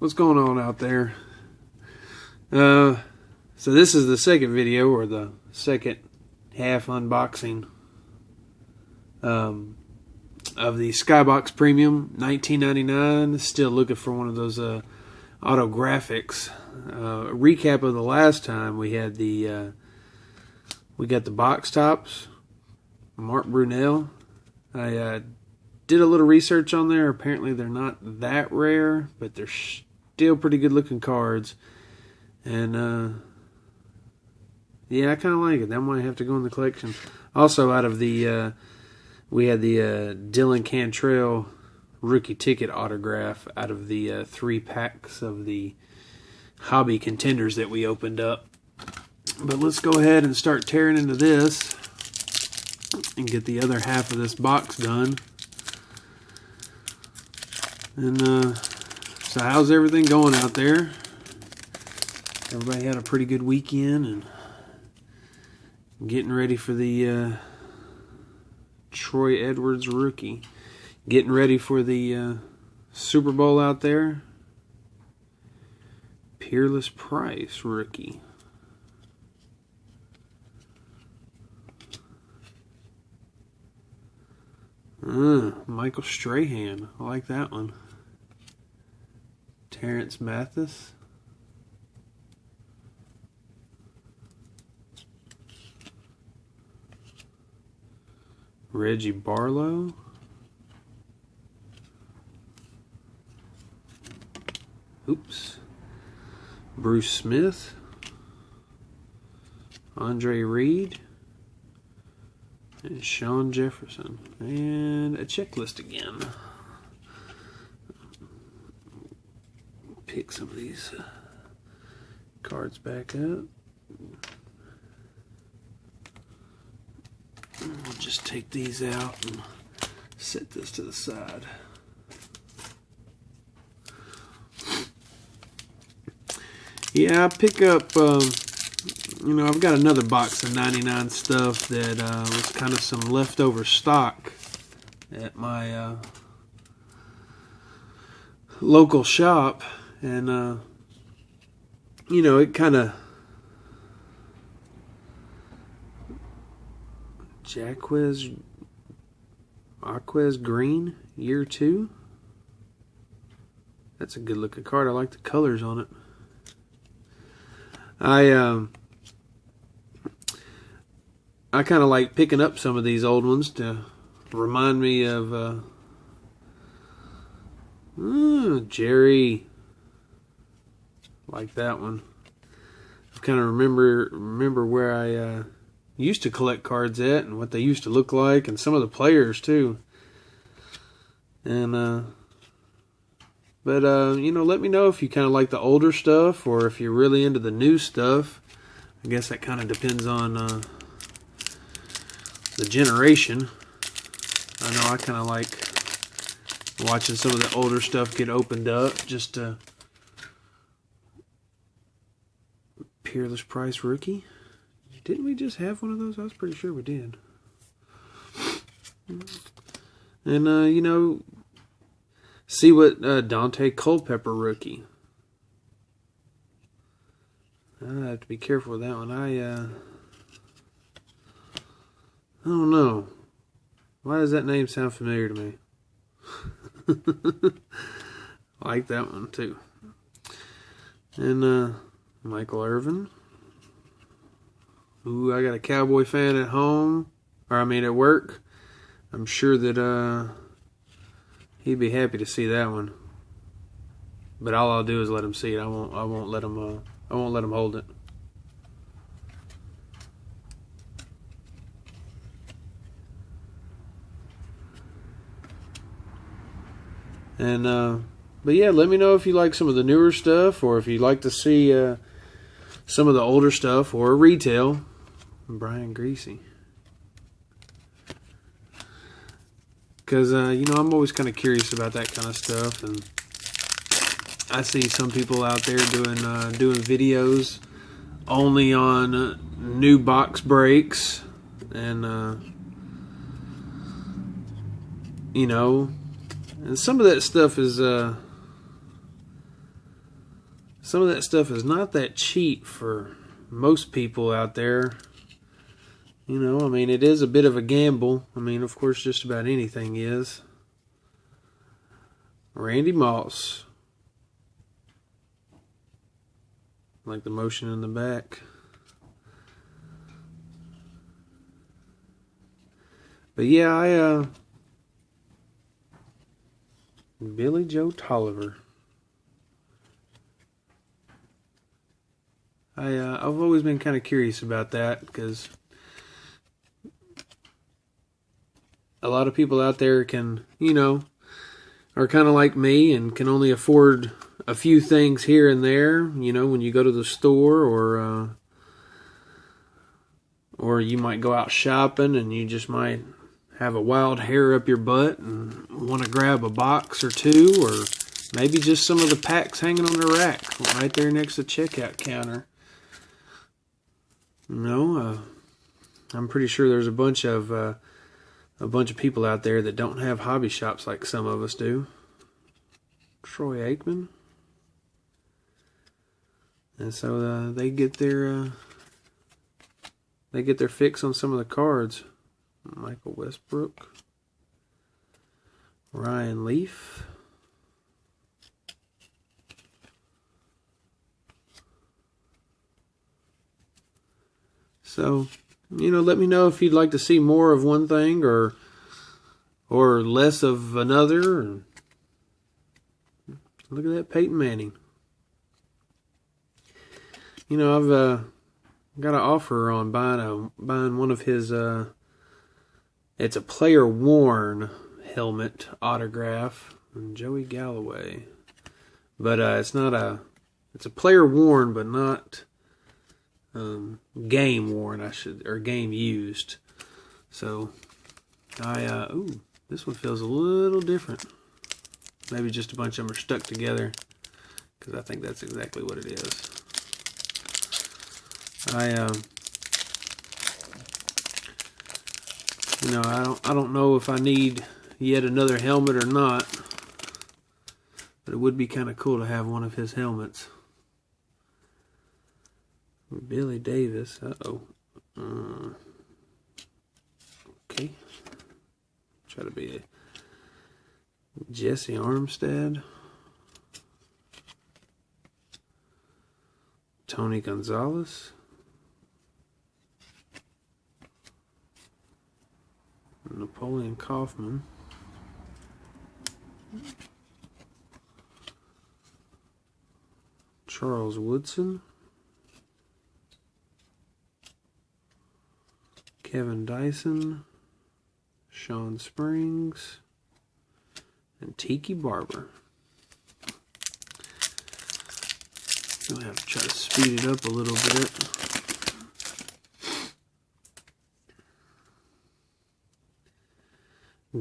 What's going on out there? So this is the second video, or the second half unboxing of the Skybox Premium $19.99. Still looking for one of those autographics. Recap of the last time we had we got the box tops, Mark Brunel. I did a little research on there. Apparently they're not that rare, but they're still pretty good looking cards. And yeah, I kind of like it. That might have to go in the collection. Also, out of the we had the Dylan Cantrell rookie ticket autograph out of the 3 packs of the hobby contenders that we opened up. But let's go ahead and start tearing into this and get the other half of this box done. And so how's everything going out there? Everybody had a pretty good weekend and getting ready for the Troy Edwards rookie. Getting ready for the Super Bowl out there. Peerless Price rookie. Michael Strahan. I like that one. Terrence Mathis. Reggie Barlow. Oops. Bruce Smith. Andre Reed. And Sean Jefferson. And a checklist again. Pick some of these cards back up. We'll just take these out and set this to the side. Yeah, I pick up, you know, I've got another box of 99 stuff that was kind of some leftover stock at my local shop. And, you know, it kind of... Jaquez Green, year 2. That's a good looking card. I like the colors on it. I kind of like picking up some of these old ones to remind me of Jerry. Like that one. I kind of remember where I used to collect cards at and what they used to look like, and some of the players too. And but you know, let me know if you kind of like the older stuff or if you're really into the new stuff. I guess that kind of depends on the generation. I know I kind of like watching some of the older stuff get opened up. Just Peerless Price rookie. Didn't we just have one of those? I was pretty sure we did. And, you know, see what Dante Culpepper rookie. I have to be careful with that one. I don't know. Why does that name sound familiar to me? I like that one, too. And, Michael Irvin. Ooh, I got a Cowboy fan at home, or I mean at work. I'm sure that he'd be happy to see that one. But all I'll do is let him see it. I won't let him hold it. And but yeah, let me know if you like some of the newer stuff, or if you'd like to see some of the older stuff, or retail. Brian Greasy. Because, you know, I'm always kind of curious about that kind of stuff. And I see some people out there doing videos only on new box breaks. And, you know, and some of that stuff is some of that stuff is not that cheap for most people out there. You know, I mean, it is a bit of a gamble. I mean, of course, just about anything is. Randy Moss. Like the motion in the back. But yeah, Billy Joe Tolliver. I've always been kind of curious about that, because a lot of people out there can, you know, are kind of like me and can only afford a few things here and there, you know, when you go to the store, or you might go out shopping and you just might have a wild hair up your butt and want to grab a box or two, or maybe just some of the packs hanging on the rack right there next to the checkout counter. You know, I'm pretty sure there's a bunch of people out there that don't have hobby shops like some of us do. Troy Aikman. And so they get their fix on some of the cards. Michael Westbrook. Ryan Leaf. So, you know, let me know if you'd like to see more of one thing or less of another. Look at that Peyton Manning. You know, I've got an offer on buying one of his. It's a player worn helmet autograph from Joey Galloway, but it's not a. It's a player worn, but not game worn. Or game used. So ooh, this one feels a little different. Maybe just a bunch of them are stuck together, because I think that's exactly what it is. You know, I don't know if I need yet another helmet or not, but it would be kind of cool to have one of his helmets. Billy Davis. Okay. Try to be a Jesse Armstead. Tony Gonzalez. Napoleon Kaufman. Charles Woodson. Kevin Dyson. Sean Springs. And Tiki Barber. I'm gonna have to try to speed it up a little bit.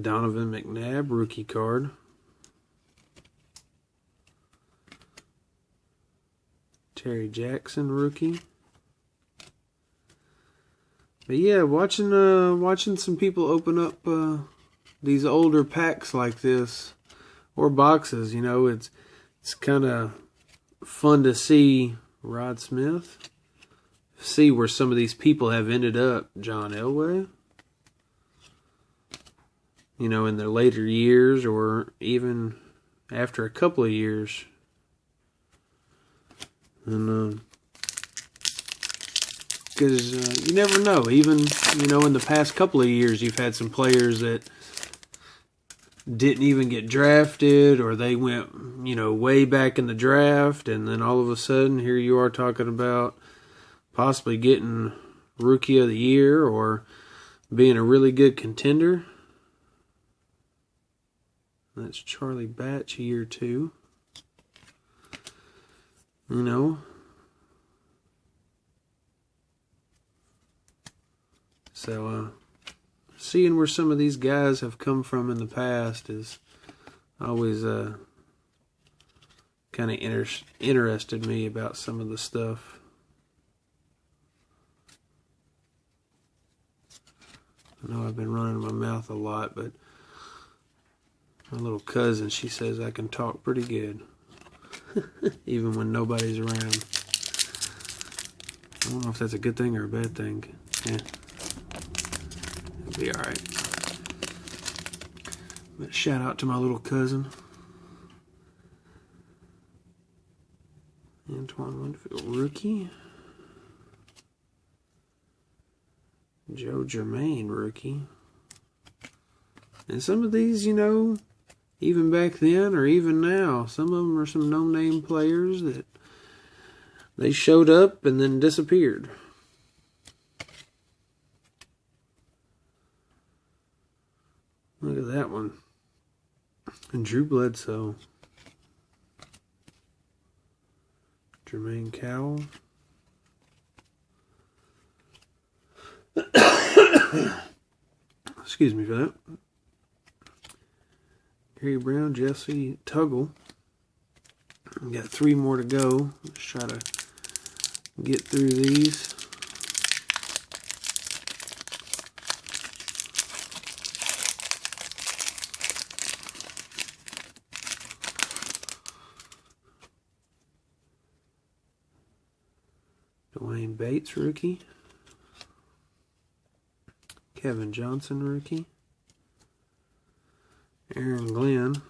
Donovan McNabb, rookie card. Terry Jackson, rookie. But yeah, watching some people open up these older packs like this, or boxes, you know, it's kind of fun to see. Rod Smith. See where some of these people have ended up. John Elway. You know, in their later years, or even after a couple of years. And because you never know. Even, you know, in the past couple of years, you've had some players that didn't even get drafted, or they went, you know, way back in the draft, and then all of a sudden, here you are talking about possibly getting Rookie of the Year, or being a really good contender. That's Charlie Batch, year 2. You know. So, seeing where some of these guys have come from in the past is always kind of interested me about some of the stuff. I know I've been running my mouth a lot, but my little cousin, she says I can talk pretty good. even when nobody's around. I don't know if that's a good thing or a bad thing. Yeah, it'll be alright. But shout out to my little cousin, Antoine Winfield, rookie. Joe Germain, rookie. And some of these, you know, even back then or even now, some of them are some no-name players that they showed up and then disappeared. Look at that one. And Drew Bledsoe. Jermaine Cowell. Excuse me for that. Gary Brown, Jesse Tuggle. We got 3 more to go. Let's try to get through these. Dwayne Bates, rookie. Kevin Johnson, rookie. Aaron Glenn.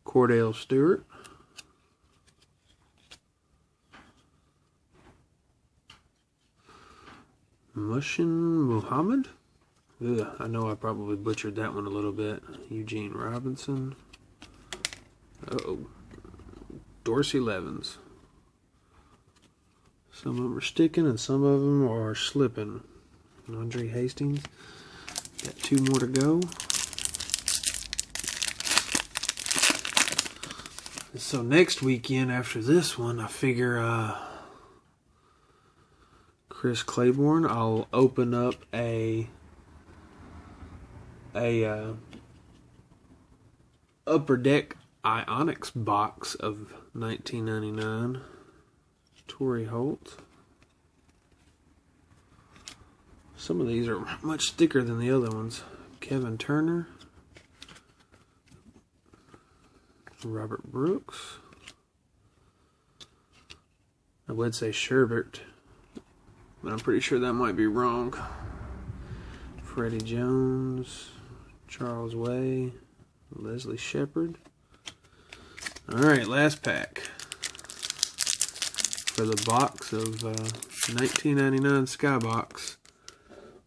Cordell Stewart. Mushin Muhammad. Ugh, I know I probably butchered that one a little bit. Eugene Robinson. Uh-oh. Dorsey Levens. Some of them are sticking and some of them are slipping. Andre Hastings. Got 2 more to go. So next weekend after this one, I figure Chris Claiborne, I'll open up a Upper Deck Ionics box of 1999. Torrey Holt. Some of these are much thicker than the other ones. Kevin Turner. Robert Brooks. I would say Sherbert, but I'm pretty sure that might be wrong. Freddie Jones. Charles Way. Leslie Shepard. Alright, last pack for the box of 1999 Skybox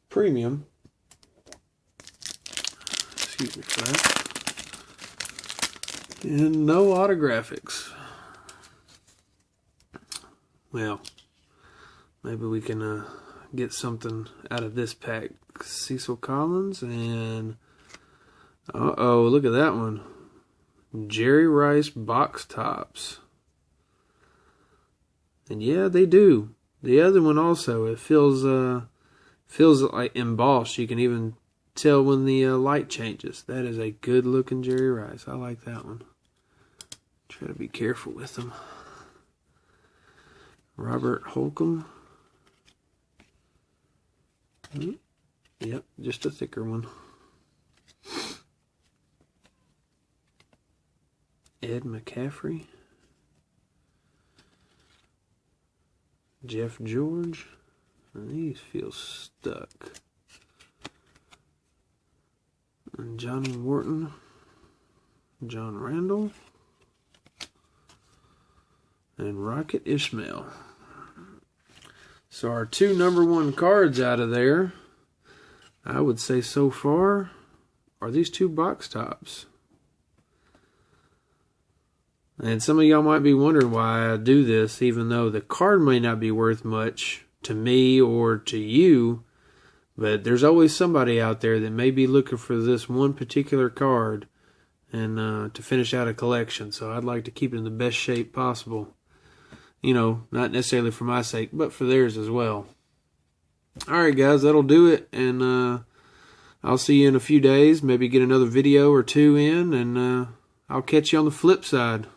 Premium. Excuse me for that. And no autographics. Well, maybe we can get something out of this pack. Cecil Collins and uh-oh, look at that one. Jerry Rice box tops. And yeah, they do. The other one also, it feels like embossed. You can even tell when the light changes. That is a good looking Jerry Rice. I like that one. Try to be careful with them. Robert Holcomb. Yep, just a thicker one. Ed McCaffrey. Jeff George. And these feel stuck. And Johnny Morton. John Randall. And Rocket Ishmael. So our 2 #1 cards out of there, I would say so far, are these 2 box tops. And some of y'all might be wondering why I do this, even though the card may not be worth much to me or to you, but there's always somebody out there that may be looking for this one particular card and to finish out a collection. So I'd like to keep it in the best shape possible. You know, not necessarily for my sake, but for theirs as well. Alright guys, that'll do it, and I'll see you in a few days. Maybe get another video or 2 in, and I'll catch you on the flip side.